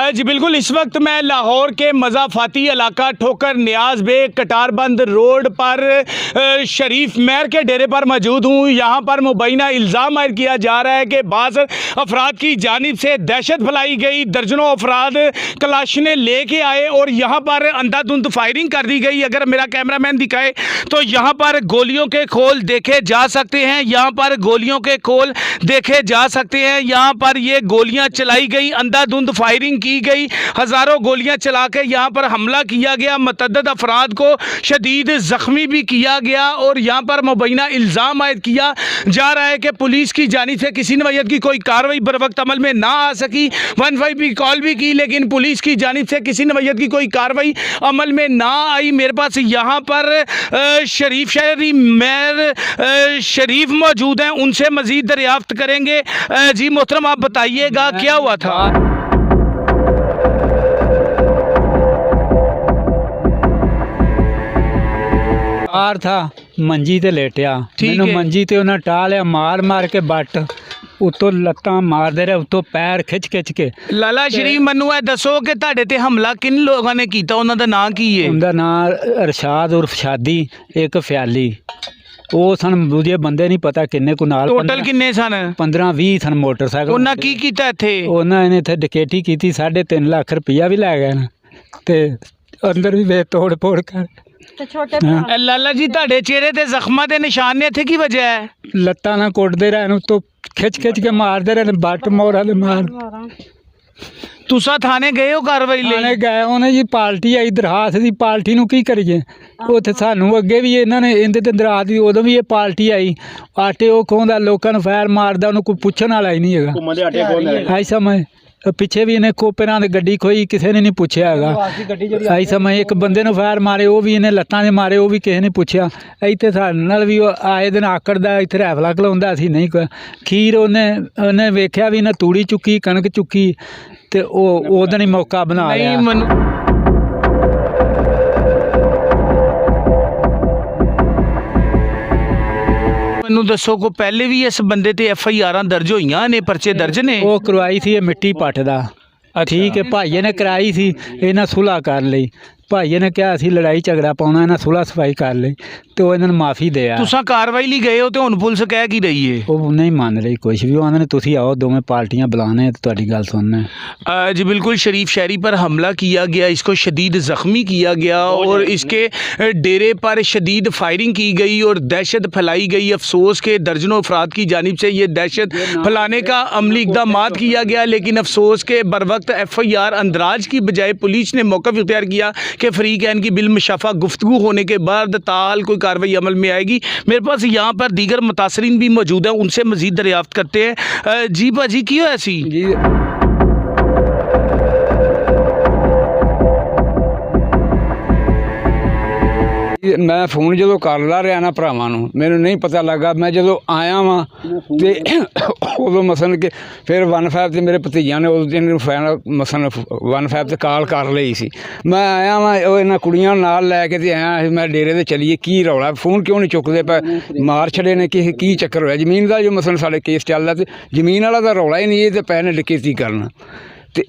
जी बिल्कुल, इस वक्त मैं लाहौर के मज़ाफ़ाती इलाका ठोकर न्याज बे कटारबंद रोड पर शरीफ मेहर के डेरे पर मौजूद हूँ। यहाँ पर मुबैना इल्ज़ाम आयद किया जा रहा है कि बाज़ अफराद की जानिब से दहशत फैलाई गई। दर्जनों अफराद कलाशनें लेके आए और यहाँ पर अंधाधुंध फायरिंग कर दी गई। अगर मेरा कैमरामैन दिखाए तो यहाँ पर गोलियों के खोल देखे जा सकते हैं, यहाँ पर गोलियों के खोल देखे जा सकते हैं। यहाँ पर ये गोलियाँ चलाई गई, अंधाधुंध फायरिंग की गई, हज़ारों गोलियां चला के यहाँ पर हमला किया गया। मतअद्दद अफराद को शदीद ज़ख्मी भी किया गया और यहाँ पर मुबैना इल्ज़ाम आयद किया जा रहा है कि पुलिस की जानिब से किसी नौयत की कोई कार्रवाई बर वक्त अमल में ना आ सकी। 15 भी कॉल भी की लेकिन पुलिस की जानिब से किसी नौयत की कोई कार्रवाई अमल में ना आई। मेरे पास यहाँ पर शरीफ शहरी मेयर शरीफ मौजूद हैं, उनसे मज़ीद दरियाफ्त करेंगे। जी मोहतरम, आप बताइएगा क्या हुआ था? कार था मंजी ते लेटिया, मैनू मंजी ते उन्हें टाह लिया मार मार के बट उत्तों लत्तां मारदे रहे, उत्तों पैर खिच खिच के। लाला शरीफ मैनू ये दसो कि तुहाडे ते हमला किन लोगों ने कीता, उन्हां दा नाम की है? उनका नाम अरशाद उर्फ शादी, एक फ्याली। वो सन दूजे बंदे नहीं पता किन्ने को नाल। टोटल किन्ने सन? 15-20 सन मोटरसाइकिल। उन्हां की कीता इत्थे? उन्होंने इत्थे डकैती की, 3.5 लाख रुपया भी लै गए न ते अंदर भी वे तोड़ फोड़ कर। लाला जी, तुहाडे चेहरे ते जख्मां दे निशान ने, इत्थे की वजह है? लत्तां ना कुटदे रहे, तो खिच खिच के मारदे रहे, बट मोड़ा दे मार। तुसा थाने गए हो कार्रवाई ले? थाने गए, उन्हें जी पार्टी आई दरखास्त दी, पार्टी नूं की करिए? उत्थे सानू अगे भी इन्होंने इंदे ते दरखास्त दी, उदों भी ये पार्टी आई, आटे वो खोंदा, लोकां नूं फैर मारदा, उन्हें कोई पुछण वाला ही नहीं हैगा। आई समय पिछे भी इन्हें कोपे नाल गड्डी खोई, किसी ने नहीं पूछया हैगा। आई समय एक बंदे नूं फैर मारे, वो भी इन्हें लत्तां दे मारे, वो भी किसी ने पूछया। इत्थे साडे नाल भी आए दिन आकड़दा, इत्थे राइफलां खलाउंदा, असीं नहीं खीर उन्हें वेख्या भी इन्हें तूड़ी चुकी, कणक चुकी ते ओदन ही मौका बना लिया। मैनू दसो को पहले भी इस बंदे ते FIR दर्ज होईयां ने, परचे दर्ज ने? वो करवाई थी मिट्टी पट दा, ठीक है, भाईए ने कराई थी, इन्हें सुलह कर ली। भाईए ने कहा असीं लड़ाई झगड़ा पाउणा, इन्हें सुलह सफाई कर ली तो इन्होंने माफ़ी दिया। तुसां कार्रवाई ली गए हो तो हुण पुलिस कह की रही है? वो नहीं मान रही कुछ भी, आंदे ने तुसीं आओ, दोवें पार्टियां बुलाने तो तुहाडी गल सुनने। जी बिल्कुल, शरीफ शहरी पर हमला किया गया, इसको शदीद ज़ख्मी किया गया और इसके डेरे पर शदीद फायरिंग की गई और दहशत फैलाई गई। अफसोस के दर्जनों अफराद की जानिब से ये दहशत फैलाने का अमली इक़दामात किया गया, लेकिन अफसोस के बर वक्त FIR अंदराज की बजाय पुलिस ने मौक़िफ़ इख्तियार किया कि फ़रीक़ैन की बिलमुशाफ़ा गुफ्तगू होने के बाद ताल कोई कार्रवाई अमल में आएगी। मेरे पास यहाँ पर दीगर मुतासरीन भी मौजूद हैं, उनसे मज़ीद दरियाफ्त करते हैं। जी भाजी, की हो ऐसी? जी मैं फोन जो करदा रहा ना भरावां नूं, मैनूं नहीं पता लगा। मैं जो आया वां ते उदों मसन के फिर 15 ते मेरे भतीजा ने उस दिन मसन 15 ते कॉल कर लई सी। मैं आया वां, इन्हां कुड़ियां नाल लैके ते आया, मैं डेरे ते चलीए, की रौला, फोन क्यों नहीं चुकदे पे, मार छड़े ने, की चक्कर होया? जमीन का जो मसन साडे केस चलदा ते जमीन वाला तां रौला ही नहीं, ये ते पै ने डकैती करना ते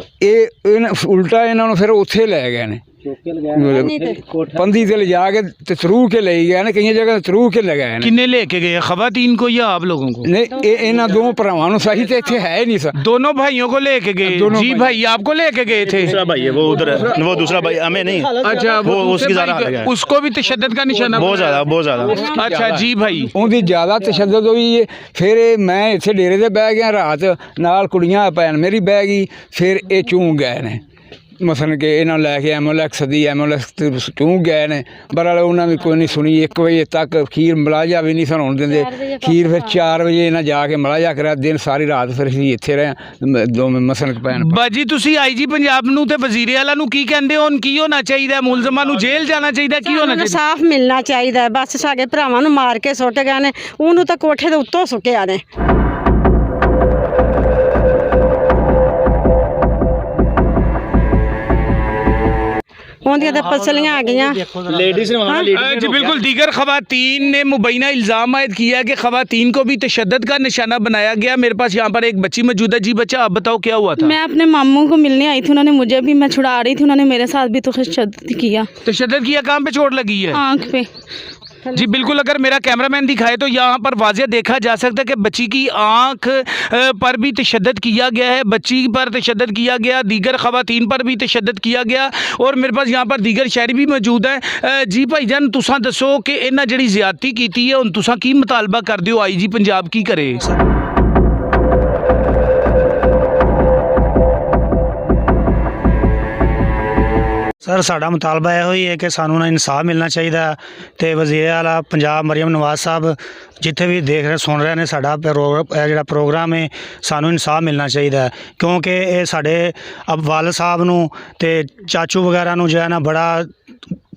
उल्टा इन्हां नूं फिर उत्थे लै गए ने, पंदी से ले जाके थरू के ले गए ना, कई जगह थरू के ले गए। किन्ने लेके गए, खवातीन को या आप लोगों को? नहीं, इन्हां दो भरावां नूं, सही ते इत्थे है नहीं सर। दोनों भाइयों को लेके गए? जी भाई, आपको लेके गए थे? दूसरा भाई है वो उधर है, वो दूसरा भाई हमें नहीं। अच्छा, वो उसकी ज़्यादा, उसको भी तशद्दुद का निशाना? बहुत ज़्यादा। अच्छा जी भाई, उनकी ज़्यादा तशद्दुद हुई है। फिर मैं इत्थे डेरे ते बह गया रात, नाल कुड़ियां भैन मेरी बह गई, फिर ये चूं गए ने मसन के, इन्होंने लैके एम्बुलेंस दी, एम्बुलेंस चूं गए ने। बहरहाल उन्होंने भी कोई नहीं सुनी। 1 बजे तक खीर मलाजा भी नहीं सन होने देंदे। खीर फिर 4 बजे इन्हें जाके मलाजा करा, दिन सारी रात फिर असीं इत्थे रहे दो मसन भैन। बाजी, तुसीं IG पंजाब नूं ते वज़ीर आला नूं की कहंदे हो? की होना चाहिए? मुलजमां नूं जेल जाना चाहिए? की होना चाहिए? साफ मिलना चाहिए। बस साडे भरावां नूं मार के सुੱਟ गए ने, उहनूं तां कोठे दे उत्तों सुੱਟਿਆ ने। ਉਹਦੀਆਂ ਤੇ ਪਸਲੀਆਂ ਆ ਗਈਆਂ। लेडीज ने वहाँ जी बिल्कुल, दीगर खवातीन ने मुबैना इल्ज़ाम आयद किया कि खवातीन को भी तशद्दुद का निशाना बनाया गया। मेरे पास यहाँ पर एक बच्ची मौजूद है। जी बच्चा, आप बताओ क्या हुआ था? मैं अपने मामू को मिलने आई थी, उन्होंने मुझे भी, मैं छुड़ा रही थी, उन्होंने मेरे साथ भी तो तशद्दुद किया, तशद्दुद किया। कहाँ पे चोट लगी है? आँख पे। जी बिल्कुल, अगर मेरा कैमरामैन दिखाए तो यहाँ पर वाज़ेह देखा जा सकता है कि बच्ची की आँख पर भी तशद्दुद किया गया है, बच्ची पर तशद्दुद किया गया, दीगर खवातीन पर भी तशद्दुद किया गया। और मेरे पास यहाँ पर दीगर शहरी भी मौजूद हैं। जी भाईजान, तुसां दसो कि इन्हां जिहड़ी ज़्यादती कीती है, हुण तुसां की मुतालबा करदे हो IG पंजाब की करे? सर साडा मुतालबा ਇਹੋ ਹੀ ਹੈ ਕਿ ਸਾਨੂੰ ਨਾ ਇਨਸਾਫ ਮਿਲਣਾ ਚਾਹੀਦਾ ਤੇ ਵਜ਼ੀਰ ਆਲਾ ਪੰਜਾਬ ਮਰੀਮ ਨਵਾਜ਼ ਸਾਹਿਬ ਜਿੱਥੇ ਵੀ ਦੇਖ ਰਹੇ ਸੁਣ ਰਹੇ ਨੇ ਸਾਡਾ ਜਿਹੜਾ ਪ੍ਰੋਗਰਾਮ ਹੈ, ਸਾਨੂੰ ਇਨਸਾਫ ਮਿਲਣਾ ਚਾਹੀਦਾ ਹੈ ਕਿਉਂਕਿ ਇਹ ਸਾਡੇ ਵਾਲਿਦ ਸਾਹਿਬ ਨੂੰ ਤੇ ਚਾਚੂ ਵਗੈਰਾ ਨੂੰ ਜੋ ਹੈ ਨਾ ਬੜਾ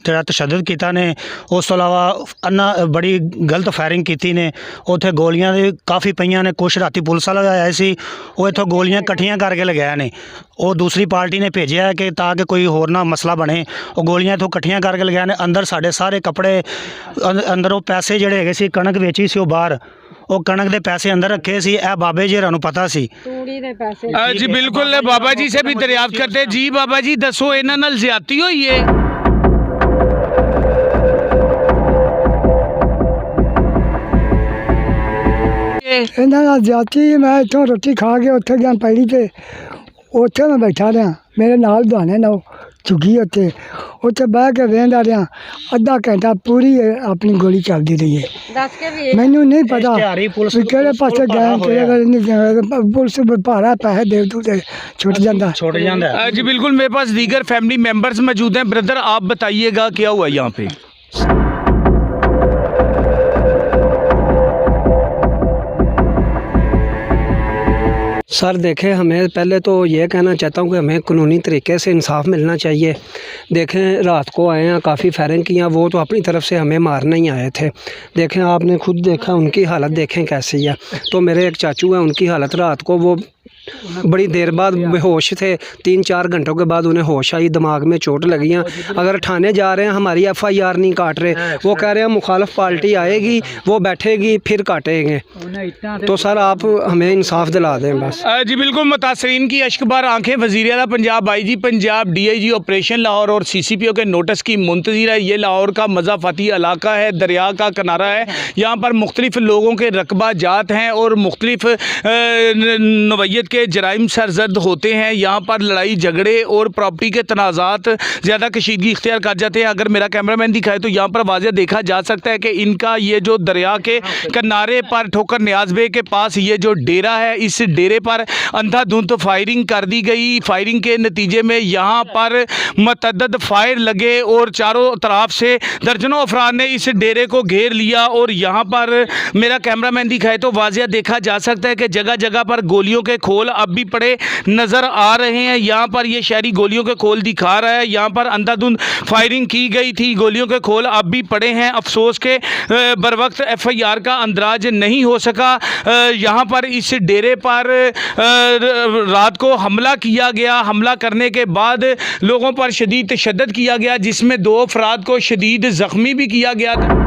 ਜਿਹੜਾ ਤਸ਼ੱਦਦ ਕੀਤਾ ਨੇ। ਉਸ ਤੋਂ ਇਲਾਵਾ ਬੜੀ ਗਲਤ ਫਾਇਰਿੰਗ ਕੀਤੀ ਨੇ। ਉੱਥੇ ਗੋਲੀਆਂ ਦੇ ਕਾਫੀ ਪਈਆਂ ਨੇ। ਕੁਛ ਰਾਤੀ ਪੁਲਿਸ ਵਾਲੇ ਆਏ ਸੀ, ਉਹ ਇੱਥੋਂ ਗੋਲੀਆਂ ਇਕੱਠੀਆਂ ਕਰਕੇ ਲਗਾਇਆ ਨੇ। ਉਹ ਦੂਸਰੀ ਪਾਰਟੀ ਨੇ ਭੇਜਿਆ ਕਿ ਤਾਂ ਕਿ ਕੋਈ ਹੋਰ ਨਾ ਮਸਲਾ ਬਣੇ। ਉਹ ਗੋਲੀਆਂ ਇੱਥੋਂ ਇਕੱਠੀਆਂ ਕਰਕੇ ਲਗਾਇਆ ਨੇ। ਅੰਦਰ ਸਾਡੇ ਸਾਰੇ ਕੱਪੜੇ, ਅੰਦਰ ਉਹ ਪੈਸੇ ਜਿਹੜੇ ਹੈਗੇ ਸੀ, ਕਣਕ ਵੇਚੀ ਸੀ ਉਹ ਬਾਹਰ, ਉਹ ਕਣਕ ਦੇ ਪੈਸੇ ਅੰਦਰ ਰੱਖੇ ਸੀ। ਇਹ ਬਾਬੇ ਜੀ ਹੋਰਾਂ ਨੂੰ ਪਤਾ ਸੀ। ਤੂੜੀ ਦੇ ਪੈਸੇ। जी बिल्कुल, बाबा जी से भी दरियाफ्त करते। जी बाबा जी दसो, इन्हां नाल ज़्यादती होई है? ਇਹਨਾਂ ਨਾਲ ਜਾਤੀ ਮੈਂ ਇੱਥੋਂ ਰੋਟੀ ਖਾ ਕੇ ਉੱਥੇ ਗਿਆ ਪੈੜੀ ਤੇ, ਉੱਥੇ ਮੈਂ ਬੈਠਾ ਰਿਹਾ, ਮੇਰੇ ਨਾਲ ਦੁਆਨੇ ਨਾ ਝੁੱਗੀ ਉੱਥੇ ਬਹਿ ਕੇ ਵੇਂਦਾ ਰਿਹਾ ਅੱਧਾ ਘੰਟਾ, ਪੂਰੀ ਆਪਣੀ ਗੋਲੀ ਚੱਲਦੀ ਰਹੀ ਹੈ। ਦੱਸ ਕੇ ਵੀ ਮੈਨੂੰ ਨਹੀਂ ਪਤਾ ਪੁਲਿਸ ਵੀ ਕਿਹੜੇ ਪਾਸੇ ਗਏ, ਕਿਹੜੇ ਵੇਲੇ ਨਹੀਂ ਗਏ। ਪੁਲਿਸ ਭਾਰਾ ਪੈਸੇ ਦੇ ਦੂ ਤੇ ਛੁੱਟ ਜਾਂਦਾ। जी बिल्कुल, मेरे पास दीगर फैमिली मेम्बर्स मौजूद हैं। ब्रदर, आप बताइएगा क्या हुआ यहाँ पे? सर देखें, हमें पहले तो ये कहना चाहता हूँ कि हमें कानूनी तरीके से इंसाफ मिलना चाहिए। देखें, रात को आए हैं, काफ़ी फायरिंग किया, वो तो अपनी तरफ से हमें मारने ही आए थे। देखें, आपने खुद देखा, उनकी हालत देखें कैसी है। तो मेरे एक चाचू हैं, उनकी हालत रात को वो बड़ी देर बाद बेहोश थे। 3-4 घंटों के बाद उन्हें होश आई, दिमाग में चोट लगी हैं। अगर थाने जा रहे हैं, हमारी FIR नहीं काट रहे, वो कह रहे हैं मुखालफ पार्टी आएगी, वो बैठेगी, फिर काटेंगे। तो सर आप हमें इंसाफ दिला दें बस। जी बिल्कुल, मुतासरीन की अश्कबार आंखें वज़ीर आला Punjab, IG Punjab, DIG operation Lahore और CCPO के नोटिस की मुंतज़िर है। ये लाहौर का मज़ाफ़ाती इलाका है, दरिया का किनारा है। यहाँ पर मुख्तलिफ़ लोगों के रकबा जात हैं और मुख्तलिफ़ नवैयत के जराइम सरजद होते हैं। यहाँ पर लड़ाई झगड़े और प्रॉपर्टी के तनाज़ात ज़्यादा कशीदगी इख्तियार कर जाते हैं। अगर मेरा कैमरामैन दिखाए तो यहाँ पर वाज़ेह देखा जा सकता है कि इनका ये जो दरिया के किनारे पर ठोकर न्याज़ बे के पास ये जो डेरा है, इस डेरे पर अंधाधुंध फायरिंग कर दी गई। फायरिंग के नतीजे में यहाँ पर मतअद्दद फायर लगे और चारों तरफ से दर्जनों अफराद ने इस डेरे को घेर लिया। और यहाँ पर मेरा कैमरामैन दिखाए तो वाज़ेह देखा जा सकता है कि जगह जगह पर गोलियों के खोल अब भी पड़े नज़र आ रहे हैं। यहाँ पर ये शहरी गोलियों के खोल दिखा रहा है। यहाँ पर अंधाधुंध फायरिंग की गई थी, गोलियों के खोल अब भी पड़े हैं। अफसोस के बरवक्त FIR का अंदराज नहीं हो सका। यहाँ पर इस डेरे पर रात को हमला किया गया। हमला करने के बाद लोगों पर शदीद तशद्दुद किया गया, जिसमें 2 अफराद को शदीद ज़ख्मी भी किया गया था।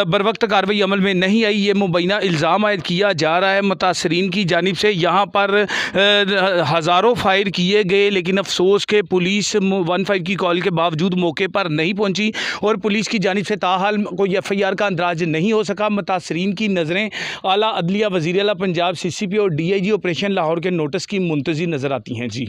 बरवक्त कार्रवाई अमल में नहीं आई, ये मुबैना इल्ज़ाम आयद किया जा रहा है मुतासरीन की जानिब से। यहाँ पर हज़ारों फायर किए गए, लेकिन अफसोस के पुलिस 15 की कॉल के बावजूद मौके पर नहीं पहुँची और पुलिस की जानिब से ताहाल कोई FIR का अंदराज नहीं हो सका। मुतासरीन की नज़रें आला अदलिया, वज़ीर आला पंजाब, CCP और DIG ऑपरेशन लाहौर के नोटिस की मुंतज़िर नज़र आती हैं। जी।